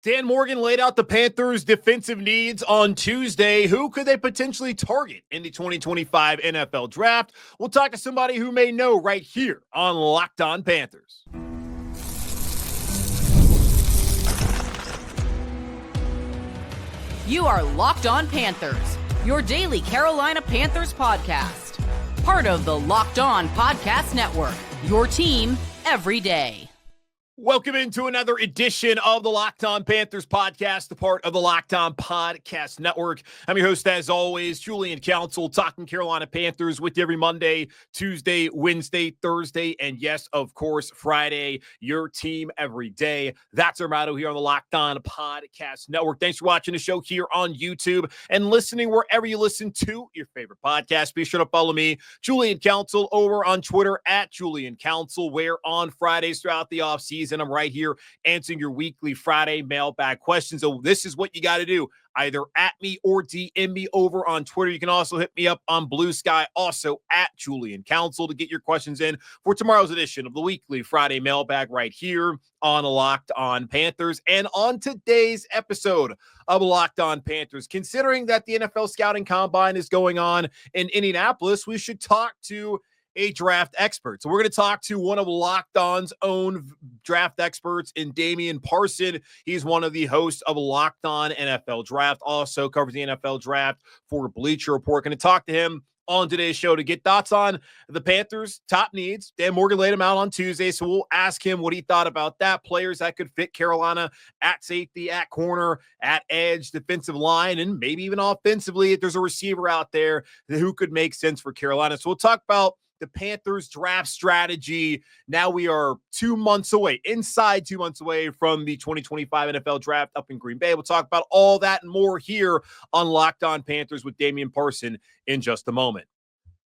Dan Morgan laid out the Panthers' defensive needs on Tuesday. Who could they potentially target in the 2025 NFL Draft? We'll talk to somebody who may know right here on Locked On Panthers. You are Locked On Panthers, your daily Carolina Panthers podcast. Part of the Locked On Podcast Network, your team every day. Welcome into another edition of the Locked On Panthers podcast, the part of the Locked On Podcast Network. I'm your host, as always, Julian Council, talking Carolina Panthers with you every Monday, Tuesday, Wednesday, Thursday, and yes, of course, Friday, your team every day. That's our motto here on the Locked On Podcast Network. Thanks for watching the show here on YouTube and listening wherever you listen to your favorite podcast. Be sure to follow me, Julian Council, over on Twitter at Julian Council, where on Fridays throughout the offseason, and I'm right here answering your weekly Friday mailbag questions. So this is what you got to do. Either at me or DM me over on Twitter. You can also hit me up on Blue Sky, also at Julian Council, to get your questions in for tomorrow's edition of the weekly Friday mailbag right here on Locked On Panthers. And on today's episode of Locked On Panthers, considering that the NFL Scouting Combine is going on in Indianapolis, we should talk to a draft expert. So we're going to talk to one of Locked On's own draft experts in Damian Parson. He's one of the hosts of Locked On NFL Draft, also covers the NFL Draft for Bleacher Report. Going to talk to him on today's show to get thoughts on the Panthers' top needs. Dan Morgan laid him out on Tuesday, so we'll ask him what he thought about that. Players that could fit Carolina at safety, at corner, at edge, defensive line, and maybe even offensively if there's a receiver out there who could make sense for Carolina. So we'll talk about the Panthers draft strategy. Now we are 2 months away, inside 2 months away from the 2025 NFL Draft up in Green Bay. We'll talk about all that and more here on Locked On Panthers with Damian Parson in just a moment.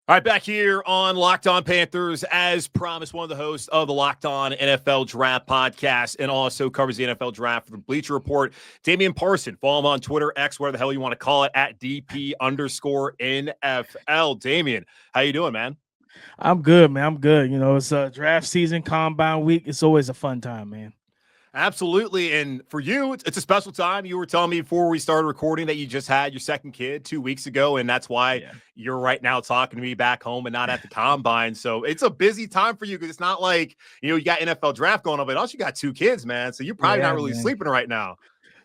All right, back here on Locked On Panthers, as promised, one of the hosts of the Locked On NFL Draft podcast and also covers the NFL Draft for the Bleacher Report, Damian Parson. Follow him on Twitter, X, whatever the hell you want to call it, at DP_NFL. Damian, how you doing, man? I'm good, man. I'm good. You know, it's a draft season, combine week. It's always a fun time, man. Absolutely. And for you, it's a special time. You were telling me before we started recording that you just had your second kid 2 weeks ago, and that's why you're right now talking to me back home and not at the combine. So it's a busy time for you because it's not like, you got NFL draft going on, but also you got 2 kids, man. So you're probably not really sleeping right now.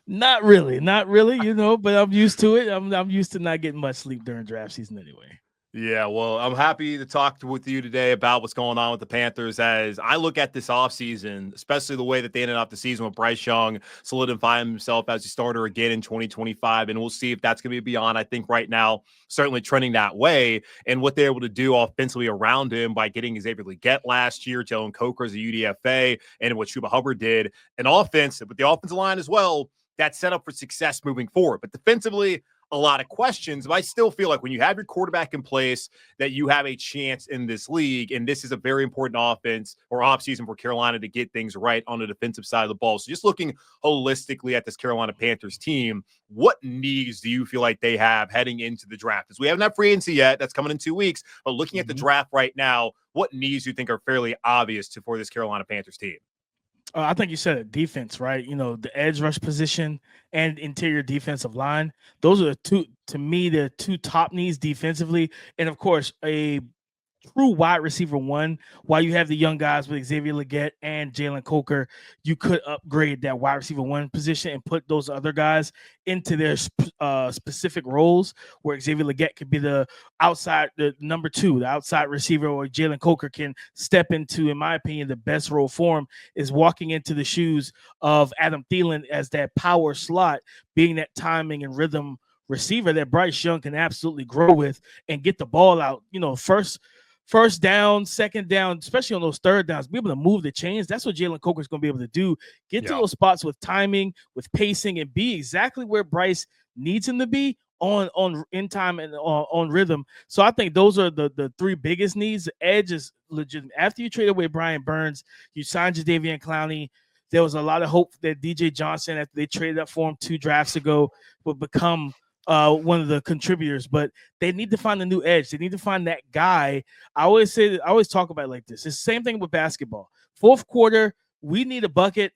Not really, but I'm used to it. I'm used to not getting much sleep during draft season anyway. Yeah, well, I'm happy to talk with you today about what's going on with the Panthers as I look at this offseason, especially the way that they ended off the season with Bryce Young solidifying himself as a starter again in 2025, and we'll see if that's going to be beyond. I think right now, certainly trending that way, and what they're able to do offensively around him by getting Xavier Legette last year, Jalon Walker as a UDFA, and what Chuba Hubbard did, and offense, but the offensive line as well, that's set up for success moving forward. But defensively, a lot of questions, but I still feel like when you have your quarterback in place that you have a chance in this league, and this is a very important offense or offseason for Carolina to get things right on the defensive side of the ball. So just looking holistically at this Carolina Panthers team, what needs do you feel like they have heading into the draft? Because we haven't had free agency yet. That's coming in 2 weeks. But looking at the draft right now, what needs do you think are fairly obvious for this Carolina Panthers team? I think you said it, defense, right? You know, the edge rush position and interior defensive line. Those are the two top needs defensively. And, of course, a true wide receiver one. While you have the young guys with Xavier Legette and Jalon Walker, you could upgrade that wide receiver one position and put those other guys into their specific roles, where Xavier Legette could be the number 2, the outside receiver, or Jalon Walker can step into, in my opinion, the best role for him is walking into the shoes of Adam Thielen as that power slot, being that timing and rhythm receiver that Bryce Young can absolutely grow with and get the ball out, first down, second down, especially on those third downs, be able to move the chains. That's what Jalon Walker is going to be able to do. Get to those spots with timing, with pacing, and be exactly where Bryce needs him to be on in time and on rhythm. So I think those are the 3 biggest needs. The edge is legitimate. After you trade away Brian Burns, you signed Jadeveon Clowney. There was a lot of hope that DJ Johnson, after they traded up for him 2 drafts ago, would become one of the contributors, but they need to find a new edge. They need to find that guy. I always talk about it like this. It's the same thing with basketball. Fourth quarter, we need a bucket.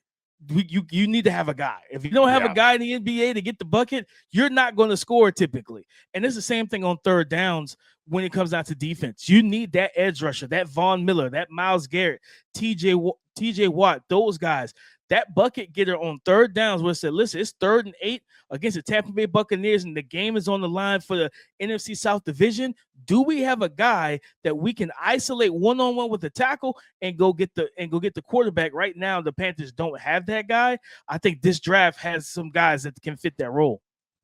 you need to have a guy. If you don't have a guy in the NBA to get the bucket, you're not going to score typically. And it's the same thing on third downs when it comes down to defense. You need that edge rusher, that Von Miller, that Myles Garrett, TJ Watt, those guys. That bucket getter on third downs where it said, listen, it's 3rd and 8 against the Tampa Bay Buccaneers and the game is on the line for the NFC South Division. Do we have a guy that we can isolate one-on-one with the tackle and go get the quarterback? Right now, the Panthers don't have that guy. I think this draft has some guys that can fit that role.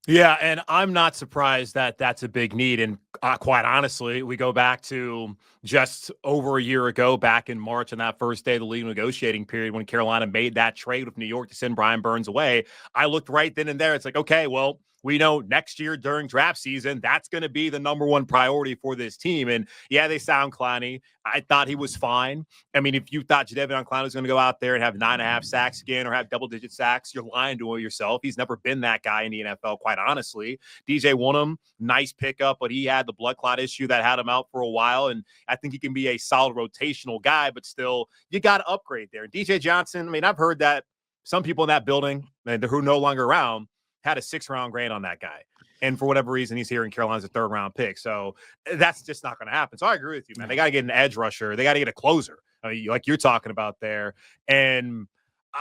Yeah, and I'm not surprised that that's a big need. And quite honestly, we go back to just over a year ago, back in March, on that first day of the league negotiating period, when Carolina made that trade with New York to send Brian Burns away. I looked right then and there. It's like, okay, well, we know next year during draft season, that's going to be the number one priority for this team. And yeah, they sound Clowney. I thought he was fine. I mean, if you thought Jadeveon Clowney was going to go out there and have 9.5 sacks again or have double-digit sacks, you're lying to yourself. He's never been that guy in the NFL, quite honestly. DJ Wonnum, nice pickup, but he had the blood clot issue that had him out for a while. And I think he can be a solid rotational guy, but still, you got to upgrade there. And DJ Johnson, I mean, I've heard that some people in that building, and who are no longer around, had a 6th-round grade on that guy. And for whatever reason, he's here in Carolina's a 3rd-round pick. So that's just not going to happen. So I agree with you, man. They got to get an edge rusher. They got to get a closer, I mean, like you're talking about there. And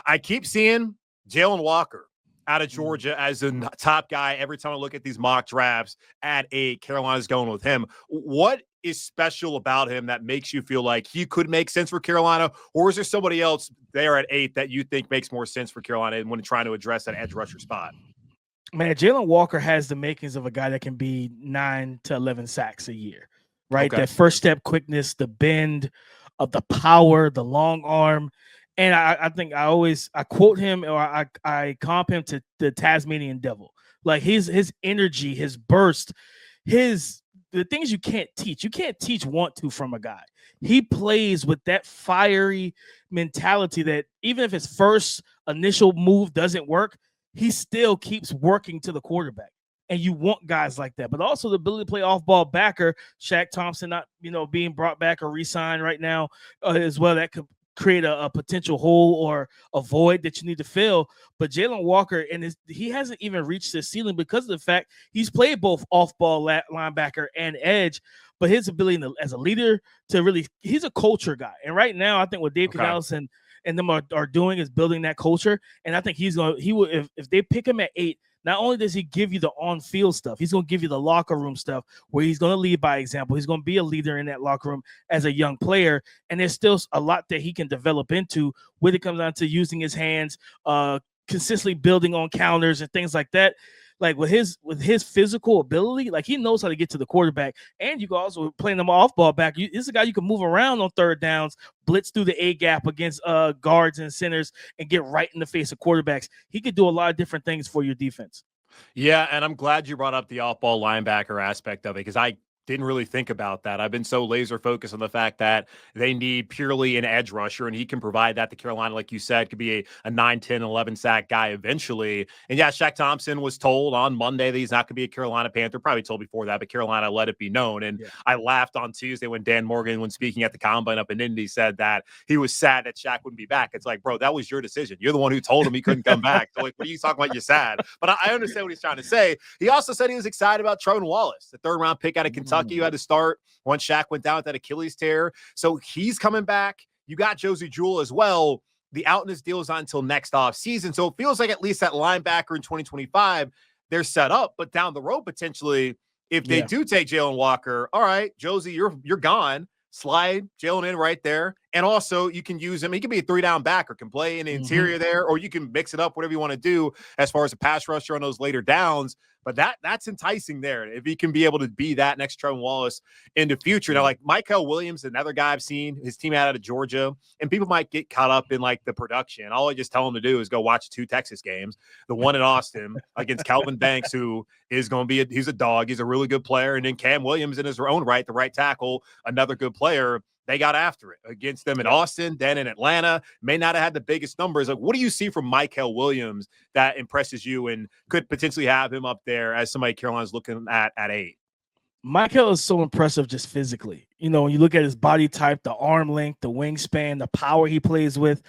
I keep seeing Jalon Walker out of Georgia as a top guy. Every time I look at these mock drafts at 8, Carolina's going with him. What is special about him that makes you feel like he could make sense for Carolina? Or is there somebody else there at 8 that you think makes more sense for Carolina when trying to address that edge rusher spot? Man, Jalon Walker has the makings of a guy that can be 9 to 11 sacks a year, right? Okay. That first step quickness, the bend of the power, the long arm. And I think I quote him, or I comp him to the Tasmanian devil. Like his energy, his burst, the things you can't teach. You can't teach want to from a guy. He plays with that fiery mentality that even if his first initial move doesn't work, he still keeps working to the quarterback. And you want guys like that. But also the ability to play off-ball backer, Shaq Thompson not, being brought back or re-signed right now as well. That could create a potential hole or a void that you need to fill. But Jalon Walker, he hasn't even reached his ceiling because of the fact he's played both off-ball linebacker and edge. But his ability as a leader he's a culture guy. And right now, I think what Dave Canales and them are doing is building that culture. And I think he will, if they pick him at 8, not only does he give you the on-field stuff, he's going to give you the locker room stuff where he's going to lead by example. He's going to be a leader in that locker room as a young player. And there's still a lot that he can develop into when it comes down to using his hands, consistently building on counters and things like that. Like with his physical ability, like he knows how to get to the quarterback. And you can also playing them off ball back. This is a guy you can move around on third downs, blitz through the A gap against guards and centers, and get right in the face of quarterbacks. He could do a lot of different things for your defense. Yeah, and I'm glad you brought up the off-ball linebacker aspect of it, because I didn't really think about that. I've been so laser focused on the fact that they need purely an edge rusher, and he can provide that to Carolina. Like you said, could be a 9, 10, 11 sack guy eventually. And yeah, Shaq Thompson was told on Monday that he's not going to be a Carolina Panther, probably told before that, but Carolina let it be known. And I laughed on Tuesday when Dan Morgan, when speaking at the Combine up in Indy, said that he was sad that Shaq wouldn't be back. It's like, bro, that was your decision. You're the one who told him he couldn't come back. So like, what are you talking about? You're sad. But I understand what he's trying to say. He also said he was excited about Trevor Wallace, the 3rd-round pick out of Kentucky, who had to start once Shaq went down with that Achilles tear. So he's coming back. You got Josie Jewell as well. The out in his deal is not until next off season. So it feels like at least that linebacker in 2025, they're set up. But down the road, potentially, if they do take Jalon Walker, all right, Josie, you're gone. Slide Jalon in right there. And also you can use him. He can be a 3-down backer, can play in the interior there, or you can mix it up, whatever you want to do as far as a pass rusher on those later downs. But that's enticing there. If he can be able to be that next Trevor Wallace in the future. Now, like Mykel Williams, another guy I've seen, his team out of Georgia, and people might get caught up in like the production. All I just tell them to do is go watch 2 Texas games. The one in Austin against Calvin Banks, who is going to be he's a dog. He's a really good player. And then Cam Williams in his own right, the right tackle, another good player. They got after it against them in Austin, then in Atlanta. May not have had the biggest numbers. Like, what do you see from Mykel Williams that impresses you and could potentially have him up there as somebody Carolina's looking at 8? Mykel is so impressive just physically. When you look at his body type, the arm length, the wingspan, the power he plays with,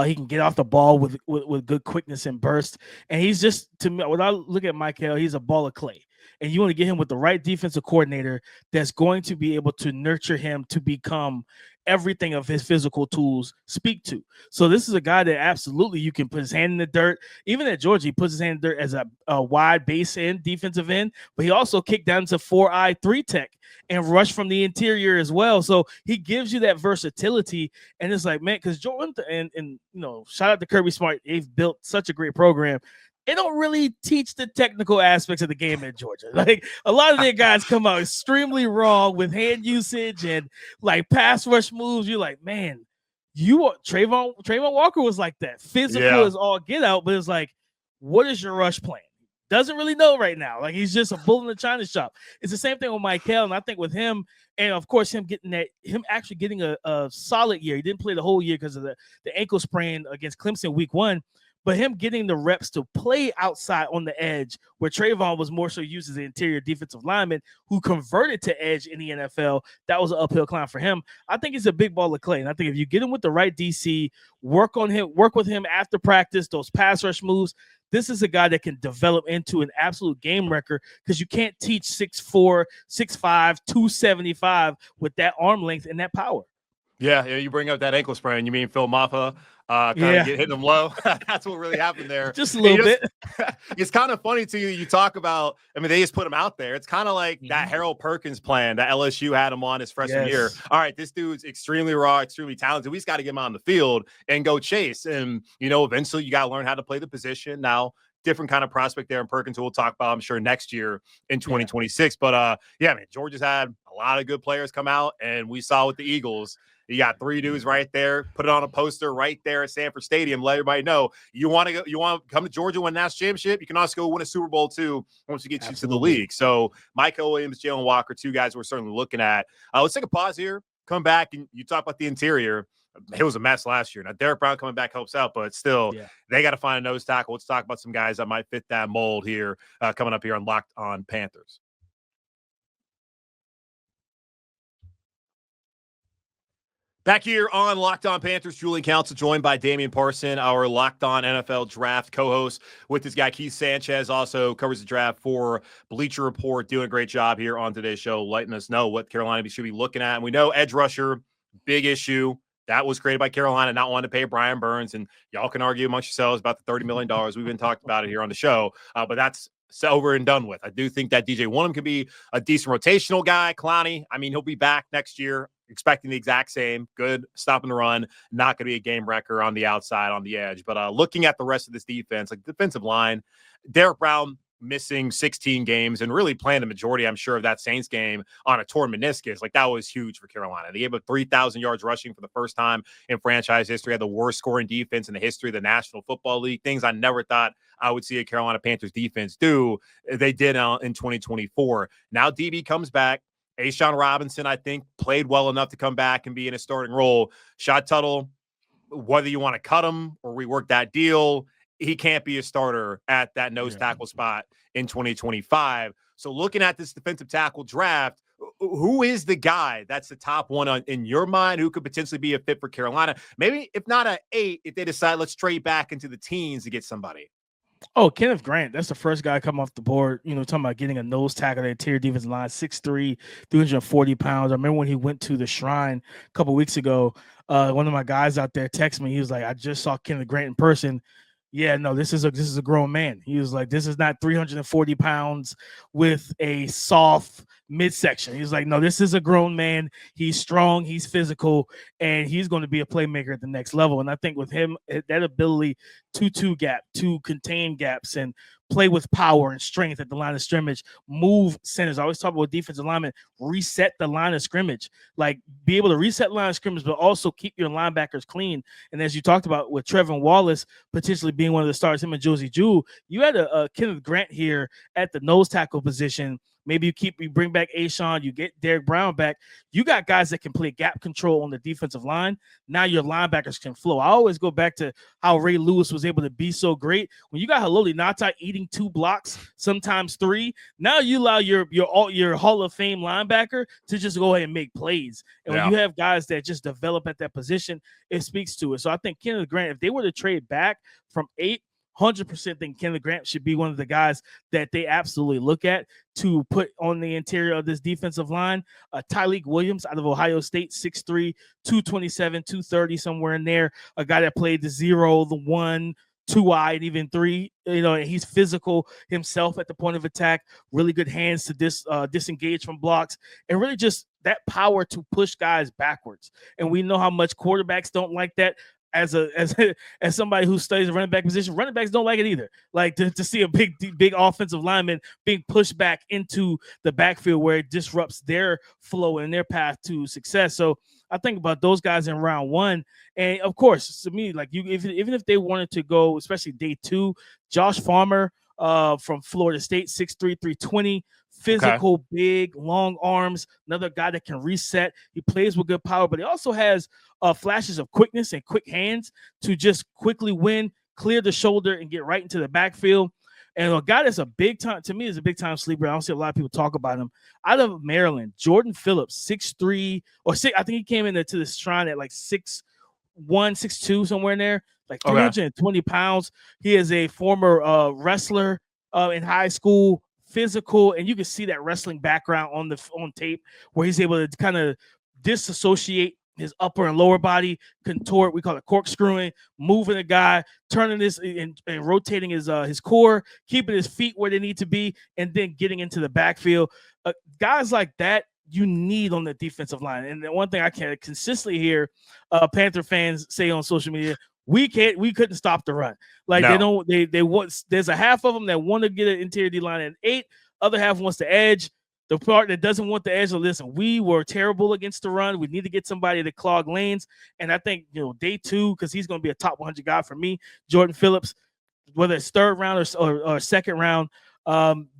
he can get off the ball with good quickness and burst. And he's just, to me, when I look at Mykel, he's a ball of clay. And you want to get him with the right defensive coordinator that's going to be able to nurture him to become everything of his physical tools speak to. So this is a guy that absolutely you can put his hand in the dirt. Even at Georgia, he puts his hand in the dirt as a wide base end, defensive end, but he also kicked down to 4-eye 3-tech and rush from the interior as well. So he gives you that versatility. And it's like, man, because Jordan and shout out to Kirby Smart. They've built such a great program. They don't really teach the technical aspects of the game at Georgia. Like a lot of their guys come out extremely wrong with hand usage and like pass rush moves. You're like, man, Trayvon Walker was like that. Physical is all get out, but it's like, what is your rush plan? Doesn't really know right now. Like he's just a bull in the china shop. It's the same thing with Mykel, and I think with him, and of course him actually getting a solid year. He didn't play the whole year because of the ankle sprain against Clemson week 1. But him getting the reps to play outside on the edge, where Trayvon was more so used as an interior defensive lineman who converted to edge in the NFL, that was an uphill climb for him. I think he's a big ball of clay. And I think if you get him with the right DC, work with him after practice, those pass rush moves, this is a guy that can develop into an absolute game wrecker because you can't teach 6'4", 6'5", 275 with that arm length and that power. Yeah, you bring up that ankle sprain. You mean Phil Maffa hitting him low? That's what really happened there. Just a little bit. It's kind of funny to you. You talk about, they just put him out there. It's kind of like that Harold Perkins plan that LSU had him on his freshman year. All right, this dude's extremely raw, extremely talented. We just got to get him on the field and go chase. And, eventually you got to learn how to play the position. Now, different kind of prospect there in Perkins, who we'll talk about, I'm sure, next year in 2026. But, Georgia's had a lot of good players come out, and we saw with the Eagles, you got 3 dudes right there. Put it on a poster right there at Sanford Stadium. Let everybody know you want to come to Georgia, win national championship. You can also go win a Super Bowl too once you get you to the league. So Mykel Williams, Jalon Walker, 2 guys we're certainly looking at. Let's take a pause here. Come back and you talk about the interior. It was a mess last year. Now Derek Brown coming back helps out, but still, they got to find a nose tackle. Let's talk about some guys that might fit that mold here coming up here on Locked On Panthers. Back here on Locked On Panthers, Julian Council, joined by Damian Parson, our Locked On NFL Draft co-host, with this guy, Keith Sanchez, also covers the draft for Bleacher Report, doing a great job here on today's show, letting us know what Carolina should be looking at. And we know edge rusher, big issue. That was created by Carolina, not wanting to pay Brian Burns. And y'all can argue amongst yourselves about the $30 million. We've been talking about it here on the show, but that's over and done with. I do think that DJ Wonnum could be a decent rotational guy. Clowney, he'll be back next year. Expecting the exact same, good stop and run, not going to be a game wrecker on the outside, on the edge. But looking at the rest of this defense, like defensive line, Derek Brown missing 16 games and really playing the majority, I'm sure, of that Saints game on a torn meniscus. Like that was huge for Carolina. They gave up 3,000 yards rushing for the first time in franchise history, had the worst scoring defense in the history of the National Football League. Things I never thought I would see a Carolina Panthers defense do. They did in 2024. Now DB comes back. A'Shawn Robinson, I think, played well enough to come back and be in a starting role. Shad Tuttle, whether you want to cut him or rework that deal, he can't be a starter at that nose tackle spot in 2025. So looking at this defensive tackle draft, who is the guy that's the top one in your mind who could potentially be a fit for Carolina? Maybe if not an 8, if they decide let's trade back into the teens to get somebody. Oh, Kenneth Grant. That's the first guy come off the board. Talking about getting a nose tackle, the interior defensive line, 6'3", 340 pounds. I remember when he went to the Shrine a couple weeks ago, one of my guys out there texted me. He was like, I just saw Kenneth Grant in person. Yeah, no, this is a grown man. He was like, this is not 340 pounds with a soft midsection. He's like, no, this is a grown man. He's strong, he's physical, and he's going to be a playmaker at the next level. And I think with him, that ability to gap, to contain gaps and play with power and strength at the line of scrimmage, move centers. I always talk about defensive linemen, reset the line of scrimmage, like be able to reset line of scrimmage, but also keep your linebackers clean. And as you talked about with Trevin Wallace potentially being one of the stars, him and Josie Jewell, you had a Kenneth Grant here at the nose tackle position Maybe you bring back Ashawn, you get Derek Brown back. You got guys that can play gap control on the defensive line. Now your linebackers can flow. I always go back to how Ray Lewis was able to be so great. When you got Haloti Ngata eating 2 blocks, sometimes 3, now you allow your Hall of Fame linebacker to just go ahead and make plays. And when you have guys that just develop at that position, it speaks to it. So I think Kenneth Grant, if they were to trade back from 8, 100% think Kenneth Grant should be one of the guys that they absolutely look at to put on the interior of this defensive line. Tyleik Williams out of Ohio State, 6'3", 227, 230, somewhere in there. A guy that played the 0, the 1, 2-eye, and even 3. And he's physical himself at the point of attack. Really good hands to disengage from blocks, and really just that power to push guys backwards. And we know how much quarterbacks don't like that. As somebody who studies the running back position, running backs don't like it either. Like to see a big offensive lineman being pushed back into the backfield where it disrupts their flow and their path to success. So I think about those guys in round 1. And of course, to me, like even if they wanted to go, especially day 2, Josh Farmer from Florida State, 6'3", 320. Physical, big, long arms, another guy that can reset. He plays with good power, but he also has flashes of quickness and quick hands to just quickly win, clear the shoulder, and get right into the backfield. And a guy that's a big time, to me, is a big time sleeper. I don't see a lot of people talk about him. Out of Maryland, Jordan Phillips, 6'3", or 6. I think he came into this shrine at like 6'1", 6'2", somewhere in there, like 320 pounds. He is a former wrestler in high school. Physical, and you can see that wrestling background on tape where he's able to kind of disassociate his upper and lower body, contort, we call it corkscrewing, moving a guy, turning this and rotating his core, keeping his feet where they need to be, and then getting into the backfield. Guys like that you need on the defensive line. And the one thing I can consistently hear Panther fans say on social media, we couldn't stop the run. Like they want, there's a half of them that want to get an interior D line at 8, other half wants the edge. The part that doesn't want the edge, listen, we were terrible against the run. We need to get somebody to clog lanes. And I think, day 2, because he's going to be a top 100 guy for me, Jordan Phillips, whether it's 3rd round or 2nd round,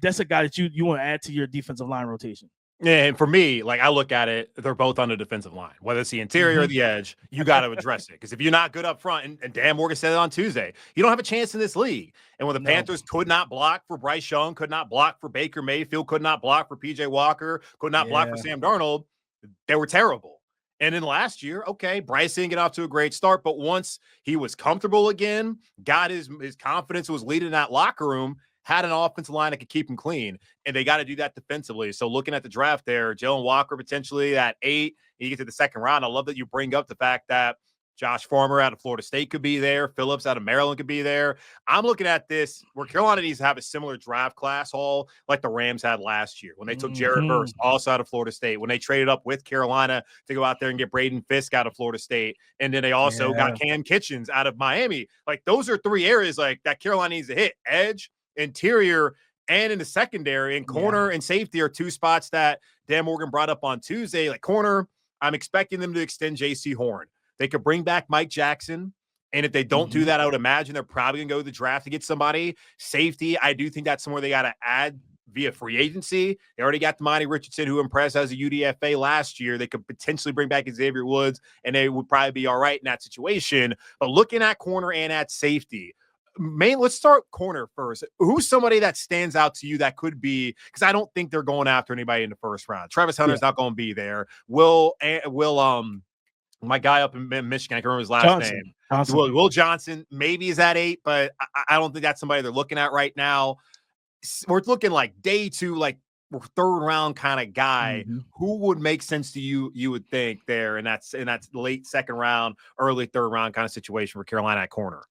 that's a guy that you want to add to your defensive line rotation. Yeah, and for me, like I look at it, they're both on the defensive line. Whether it's the interior or the edge, you got to address it. Because if you're not good up front, and Dan Morgan said it on Tuesday, you don't have a chance in this league. And when the Panthers could not block for Bryce Young, could not block for Baker Mayfield, could not block for PJ Walker, could not block for Sam Darnold, they were terrible. And then last year, Bryce didn't get off to a great start, but once he was comfortable again, got his confidence, was leading that locker room, had an offensive line that could keep him clean, and they got to do that defensively. So looking at the draft there, Jalon Walker potentially at 8, you get to the 2nd round. I love that you bring up the fact that Josh Farmer out of Florida State could be there. Phillips out of Maryland could be there. I'm looking at this where Carolina needs to have a similar draft class haul like the Rams had last year when they took Jared Verse, also out of Florida State, when they traded up with Carolina to go out there and get Braden Fisk out of Florida State. And then they also got Cam Kitchens out of Miami. Like those are 3 areas like that Carolina needs to hit. Edge, interior, and in the secondary, and corner and safety are 2 spots that Dan Morgan brought up on Tuesday. Like corner, I'm expecting them to extend J.C. Horn. They could bring back Mike Jackson, and if they don't do that, I would imagine they're probably going to go to the draft to get somebody. Safety, I do think that's somewhere they got to add via free agency. They already got Damani Richardson, who impressed as a UDFA last year. They could potentially bring back Xavier Woods, and they would probably be all right in that situation. But looking at corner and at safety, let's start corner first. Who's somebody that stands out to you that could be, because I don't think they're going after anybody in the 1st round. Travis Hunter's not going to be there. Will my guy up in Michigan, I can't remember his last name. Will Johnson maybe is at 8, but I don't think that's somebody they're looking at right now. We're looking like day 2, like 3rd round kind of guy. Who would make sense to you? You would think there, and that's late 2nd round, early 3rd round kind of situation for Carolina at corner.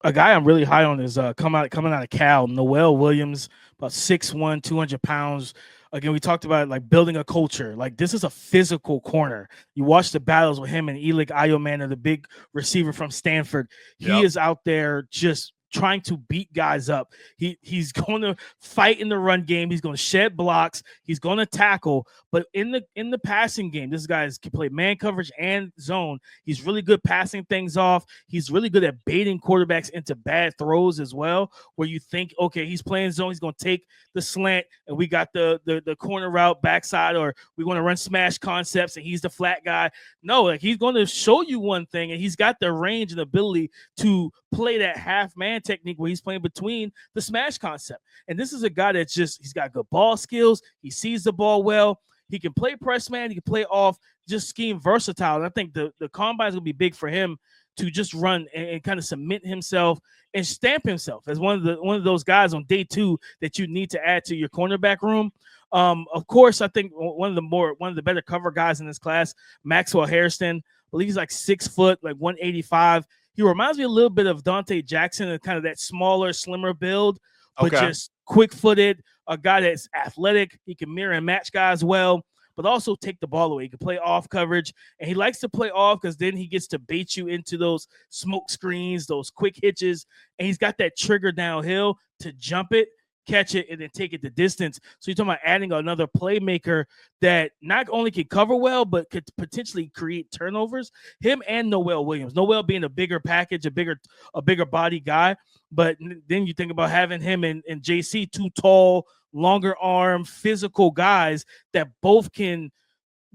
A guy I'm really high on is coming out of Cal, Noel Williams, about 6'1", 200 pounds. Again, we talked about like building a culture. Like this is a physical corner. You watch the battles with him and Elik Ayomanor, the big receiver from Stanford. He is out there just trying to beat guys up. He's going to fight in the run game. He's going to shed blocks. He's going to tackle. But in the passing game, this guy can play man coverage and zone. He's really good passing things off. He's really good at baiting quarterbacks into bad throws as well, where you think, okay, he's playing zone. He's going to take the slant, and we got the corner route backside, or we want to run smash concepts, and he's the flat guy. No, like he's going to show you one thing, and he's got the range and ability to play that half man technique where he's playing between the smash concept. And this is a guy that's he's got good ball skills. He sees the ball well. He can play press man. He can play off, just scheme versatile. And I think the combine is going to be big for him to just run and kind of cement himself and stamp himself as one of those guys on day 2 that you need to add to your cornerback room. Of course, I think one of the better cover guys in this class, Maxwell Hairston. I believe he's like 6 foot, like 185. He reminds me a little bit of Dante Jackson, and kind of that smaller, slimmer build, but just quick-footed, a guy that's athletic. He can mirror and match guys well, but also take the ball away. He can play off coverage, and he likes to play off because then he gets to bait you into those smoke screens, those quick hitches, and he's got that trigger downhill to jump it, catch it, and then take it the distance. So you're talking about adding another playmaker that not only can cover well, but could potentially create turnovers. Him and Noel Williams. Noel being a bigger package, a bigger body guy. But then you think about having him and JC, 2 tall, longer arm, physical guys that both can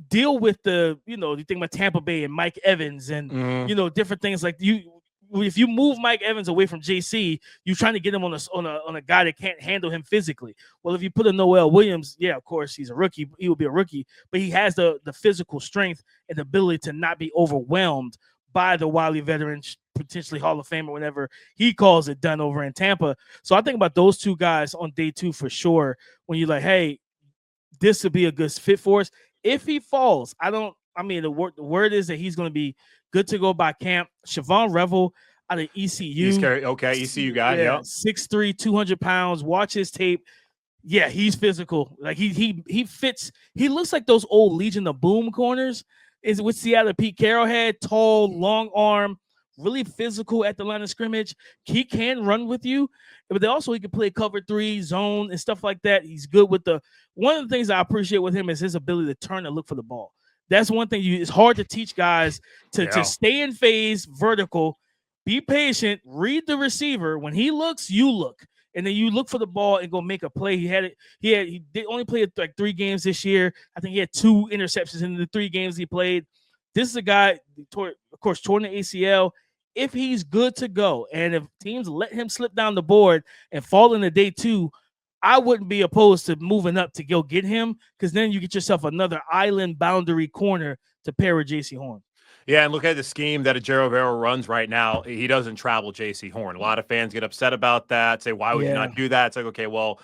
deal with you think about Tampa Bay and Mike Evans and, different things like if you move Mike Evans away from JC, you're trying to get him on a guy that can't handle him physically. Well, if you put a Noel Williams, yeah, of course he's a rookie. He will be a rookie, but he has the physical strength and the ability to not be overwhelmed by the wily veteran, potentially Hall of Famer whenever he calls it done over in Tampa. So I think about those 2 guys on day 2 for sure. When you're like, hey, this would be a good fit for us. If he falls, the word is that he's going to be good to go by camp. Siobhan Revel out of ECU. ECU guy. Yeah. 6'3", 200 pounds. Watch his tape. Yeah, he's physical. Like he fits. He looks like those old Legion of Boom corners is with Seattle Pete Carroll had. Tall, long arm, really physical at the line of scrimmage. He can run with you, but also he can play cover 3, zone, and stuff like that. He's good with one of the things I appreciate with him is his ability to turn and look for the ball. That's one thing it's hard to teach guys to stay in phase, vertical, be patient, read the receiver. When he looks, you look. And then you look for the ball and go make a play. He did only play like 3 games this year. I think he had 2 interceptions in the 3 games he played. This is a guy, torn the ACL. If he's good to go, and if teams let him slip down the board and fall into day 2, I wouldn't be opposed to moving up to go get him, because then you get yourself another island boundary corner to pair with J.C. Horn. Yeah, and look at the scheme that Ejiro Vera runs right now. He doesn't travel J.C. Horn. A lot of fans get upset about that, say, why would you not do that? It's like, okay, well,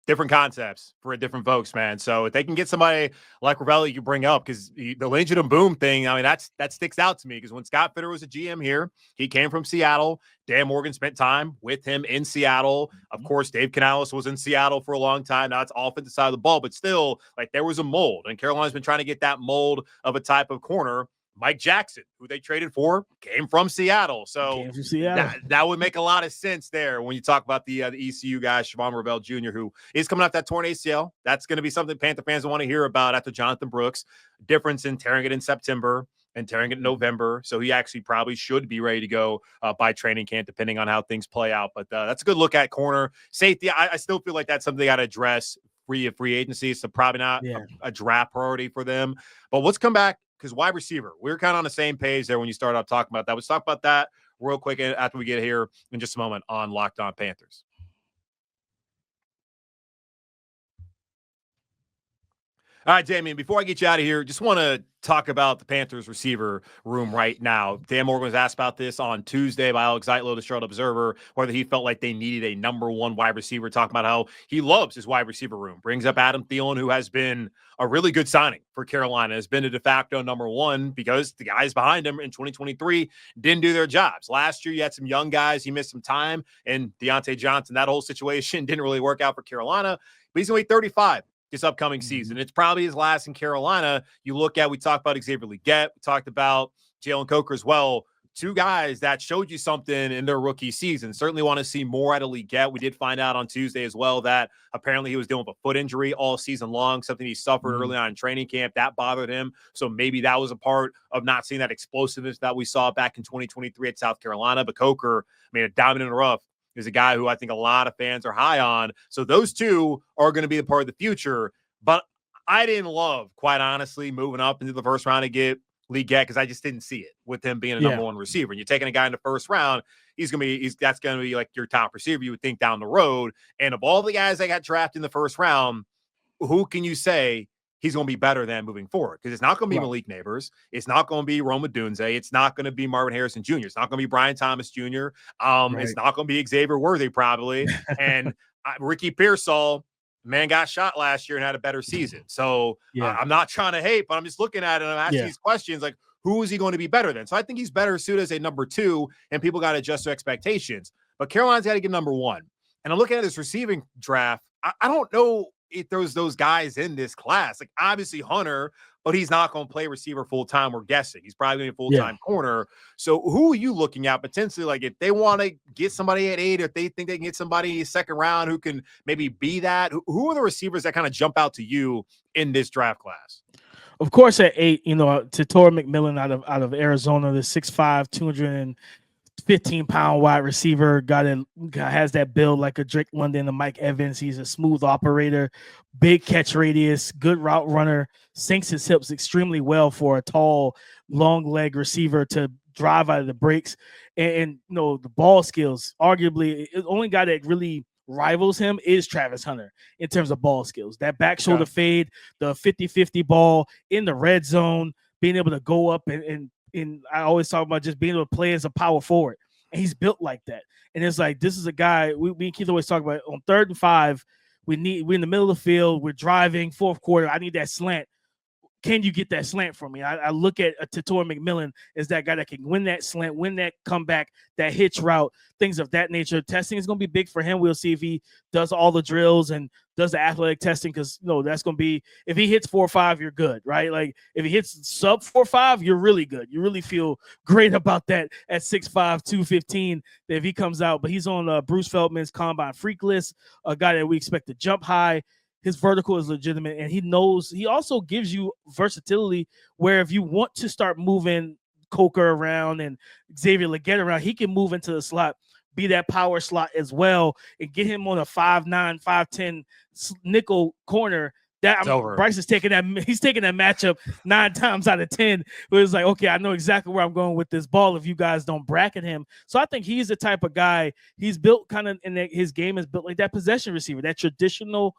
different concepts for different folks, man. So if they can get somebody like Ravelli you bring up, because the Legion of Boom thing, that sticks out to me, because when Scott Fitter was a GM here, he came from Seattle. Dan Morgan spent time with him in Seattle. Of course, Dave Canales was in Seattle for a long time. Now it's offensive side of the ball, but still, like, there was a mold, and Carolina's been trying to get that mold of a type of corner. Mike Jackson, who they traded for, came from Seattle. So that would make a lot of sense there when you talk about the ECU guy, Siobhan Revel Jr., who is coming off that torn ACL. That's going to be something Panther fans want to hear about after Jonathan Brooks. Difference in tearing it in September and tearing it in November. So he actually probably should be ready to go by training camp, depending on how things play out. But that's a good look at corner. Safety, I still feel like that's something they got to address free agency. So probably not a draft priority for them. But let's come back, because wide receiver, we're kind of on the same page there when you started out talking about that. Let's talk about that real quick after we get here in just a moment on Locked On Panthers. All right, Damian, before I get you out of here, just want to talk about the Panthers receiver room right now. Dan Morgan was asked about this on Tuesday by Alex Zeitler, the Charlotte Observer, whether he felt like they needed a number 1 wide receiver, talking about how he loves his wide receiver room. Brings up Adam Thielen, who has been a really good signing for Carolina, has been a de facto number 1 because the guys behind him in 2023 didn't do their jobs. Last year, you had some young guys. He missed some time, and Deontay Johnson, that whole situation didn't really work out for Carolina, but he's going to be 35 this upcoming season. It's probably his last in Carolina. We talked about Xavier Legette. We talked about Jalen Coker as well. two guys that showed you something in their rookie season. Certainly want to see more out of Legette. We did find out on Tuesday as well that apparently he was dealing with a foot injury all season long, something he suffered early on in training camp. That bothered him. So maybe that was a part of not seeing that explosiveness that we saw back in 2023 at South Carolina. But Coker, a diamond in the rough, is a guy who I think a lot of fans are high on. So those two are going to be a part of the future. But I didn't love, quite honestly, moving up into the first round to get Legette because I just didn't see it with him being a number one receiver. And you're taking a guy in the first round, that's going to be like your top receiver, you would think, down the road. And of all the guys that got drafted in the first round, who can you say he's going to be better than moving forward? Because it's not going to be Malik Neighbors. It's not going to be Rome Odunze. It's not going to be Marvin Harrison Jr. It's not going to be Brian Thomas Jr. It's not going to be Xavier Worthy probably. And Ricky Pearsall, man, got shot last year and had a better season. So I'm not trying to hate, but I'm just looking at it and I'm asking these questions like, who is he going to be better than? So I think he's better suited as a number 2, and people got to adjust their expectations. But Carolina's got to get number 1. And I'm looking at this receiving draft. I don't know if there's those guys in this class. Like, obviously Hunter, but he's not going to play receiver full-time, we're guessing. He's probably going to be a full-time corner. So who are you looking at potentially? Like, if they want to get somebody at 8, if they think they can get somebody in the second round who can maybe be that, who are the receivers that kind of jump out to you in this draft class? Of course, at 8, Tatora McMillan out of Arizona, the 6'5", 215-pound wide receiver, has that build like a Drake London, a Mike Evans. He's a smooth operator, big catch radius, good route runner, sinks his hips extremely well for a tall, long leg receiver to drive out of the breaks. And the ball skills, arguably, the only guy that really rivals him is Travis Hunter in terms of ball skills. That back shoulder fade, the 50-50 ball in the red zone, being able to go up and I always talk about just being able to play as a power forward. And he's built like that. And it's like, this is a guy, me and Keith always talk about on 3rd and 5, we're in the middle of the field, we're driving, 4th quarter, I need that slant. Can you get that slant for me? I look at Tatora McMillan as that guy that can win that slant, win that comeback, that hitch route, things of that nature. Testing is going to be big for him. We'll see if he does all the drills and does the athletic testing, because that's going to be, if he hits 4.5, you're good, right? Like, if he hits sub 4.5, you're really good. You really feel great about that at 6'5", 215 if he comes out. But he's on Bruce Feldman's combine freak list, a guy that we expect to jump high. His vertical is legitimate, and he also gives you versatility where if you want to start moving Coker around and Xavier Legette around, he can move into the slot, be that power slot as well, and get him on a 5'9", 5'10" nickel corner. Bryce is taking that. He's taking that matchup 9 times out of 10. Where it's like, okay, I know exactly where I'm going with this ball if you guys don't bracket him. So I think he's the type of guy. He's built kind of, his game is built like that possession receiver, that traditional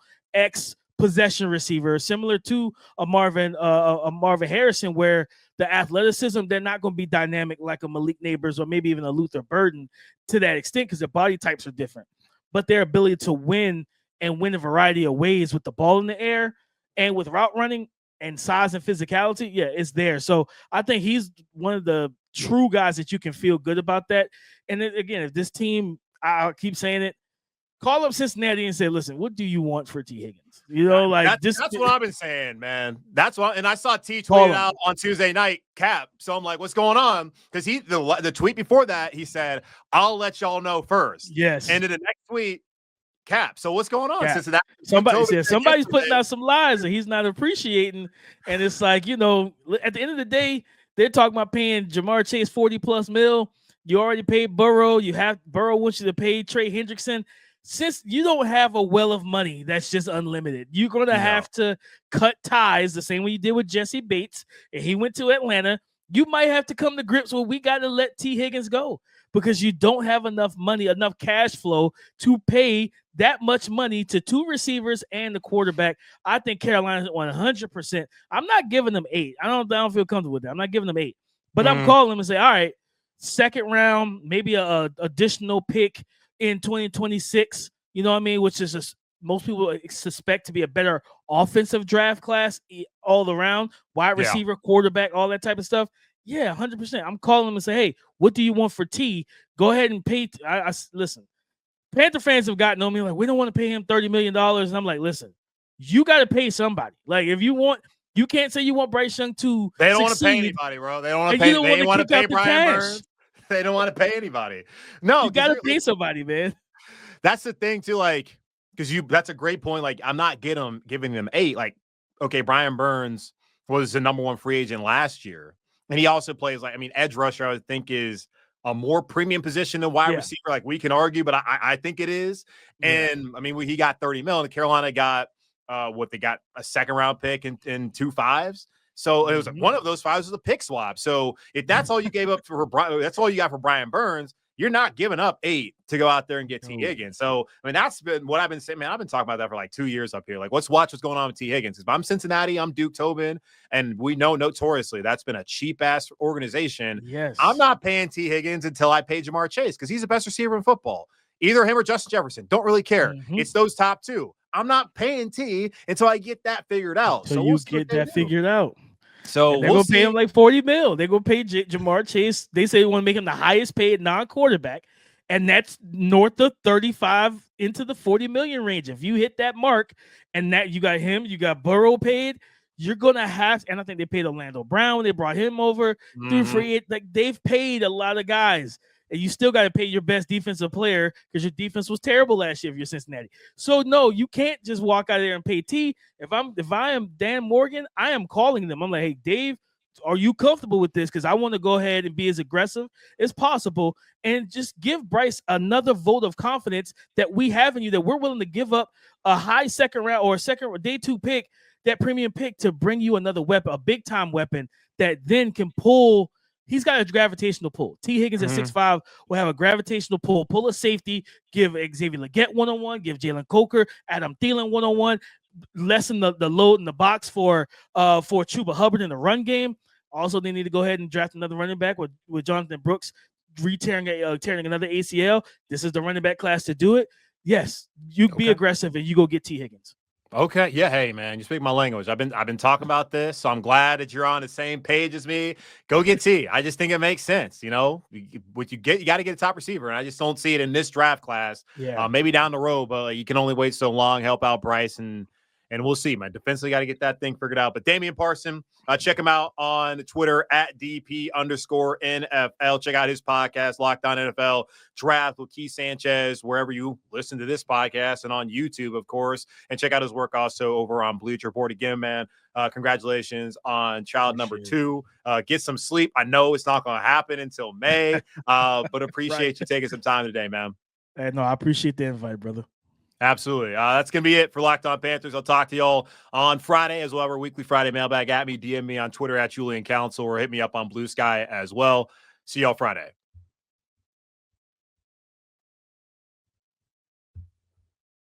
possession receiver, similar to a Marvin Harrison, where the athleticism, they're not going to be dynamic like a Malik Neighbors or maybe even a Luther Burden to that extent, because their body types are different. But their ability to win a variety of ways with the ball in the air and with route running and size and physicality, it's there. So I think he's one of the true guys that you can feel good about that. And then, again, if this team, I'll keep saying it, call up Cincinnati and say, listen, what do you want for Tee Higgins? That's what I've been saying, man. That's what, and I saw T tweet out on Tuesday night, Cap. So I'm like, what's going on? Because the tweet before that, he said, I'll let y'all know first. Yes. And in the next tweet, Cap. So what's going on? Somebody's putting out some lies that he's not appreciating. And it's like, at the end of the day, they're talking about paying Jamar Chase $40+ million. You already paid Burrow. Burrow wants you to pay Trey Hendrickson. Since you don't have a well of money that's just unlimited, you're going to have to cut ties the same way you did with Jesse Bates, and he went to Atlanta. You might have to come to grips with, we got to let Tee Higgins go, because you don't have enough money, enough cash flow to pay that much money to 2 receivers and the quarterback. I think Carolina's 100%. I'm not giving them 8. I don't feel comfortable with that. I'm not giving them 8, but I'm calling them and say, all right, second round, maybe a additional pick in 2026, which is most people suspect to be a better offensive draft class all around, wide receiver, quarterback, all that type of stuff. Yeah, 100%. I'm calling them and say, hey, what do you want for T? Go ahead and pay. Listen, Panther fans have gotten on me like, we don't want to pay him $30 million. And I'm like, listen, you got to pay somebody. Like, if you want, you can't say you want Bryce Young to They don't want to pay anybody, bro. They don't want to pay. They want to pay Brian Burns. They don't want to pay anybody. No, you got to pay somebody, man. That's the thing too. Like, because that's a great point. Like, I'm not giving them 8. Like, okay, Brian Burns was the number 1 free agent last year, and he also plays edge rusher. I would think is a more premium position than wide receiver. Like, we can argue, but I think it is. Yeah. And he got $30 million. Carolina got they got a 2nd round pick and 2 5s. So it was one of those 5s was a pick swap. So if that's all you gave up that's all you got for Brian Burns, you're not giving up 8 to go out there and get Tee Higgins. So, that's been what I've been saying, man. I've been talking about that for like 2 years up here. Like, let's watch what's going on with Tee Higgins. If I'm Cincinnati, I'm Duke Tobin, and we know notoriously that's been a cheap-ass organization. Yes. I'm not paying Tee Higgins until I pay Jamar Chase because he's the best receiver in football. Either him or Justin Jefferson. Don't really care. It's those top 2. I'm not paying T until I get that figured out. So we'll get that figured out. So they're going to pay him like $40 million. They're going to pay Jamar Chase. They say they want to make him the highest paid non-quarterback, and that's north of 35 into the $40 million range. If you hit that mark, and that you got him, you got Burrow paid, you're going to have, and I think they paid Orlando Brown when they brought him over through free agent. Like, they've paid a lot of guys. And you still got to pay your best defensive player because your defense was terrible last year if you're Cincinnati. So no, you can't just walk out there and pay T. If I am Dan Morgan, I am calling them. I'm like, hey, Dave, are you comfortable with this? Because I want to go ahead and be as aggressive as possible and just give Bryce another vote of confidence that we have in you, that we're willing to give up a high 2nd round or a day 2 pick, that premium pick, to bring you another weapon, a big time weapon that then can pull. He's got a gravitational pull. Tee Higgins at 6'5" will have a gravitational pull a safety, give Xavier Legette one-on-one, give Jalen Coker, Adam Thielen one-on-one, lessen the load in the box for Chuba Hubbard in the run game. Also, they need to go ahead and draft another running back with Jonathan Brooks tearing another ACL. This is the running back class to do it. Yes, you be aggressive and you go get Tee Higgins. Okay. Yeah. Hey, man, you speak my language. I've been talking about this, so I'm glad that you're on the same page as me. Go get T. I just think it makes sense. What you get, you got to get a top receiver, and I just don't see it in this draft class. Yeah. Maybe down the road, but you can only wait so long. Help out Bryce, and we'll see, man. Defensively, got to get that thing figured out. But Damian Parson, check him out on Twitter at DP_NFL. Check out his podcast, Locked On NFL Draft with Keith Sanchez, wherever you listen to this podcast, and on YouTube, of course. And check out his work also over on Bleacher Report. Again, man, congratulations on child number 2. Get some sleep. I know it's not going to happen until May, but appreciate you taking some time today, man. No, I appreciate the invite, brother. Absolutely. That's going to be it for Locked On Panthers. I'll talk to y'all on Friday as well. Our weekly Friday mailbag. At me, DM me on Twitter at Julian Council, or hit me up on Blue Sky as well. See y'all Friday.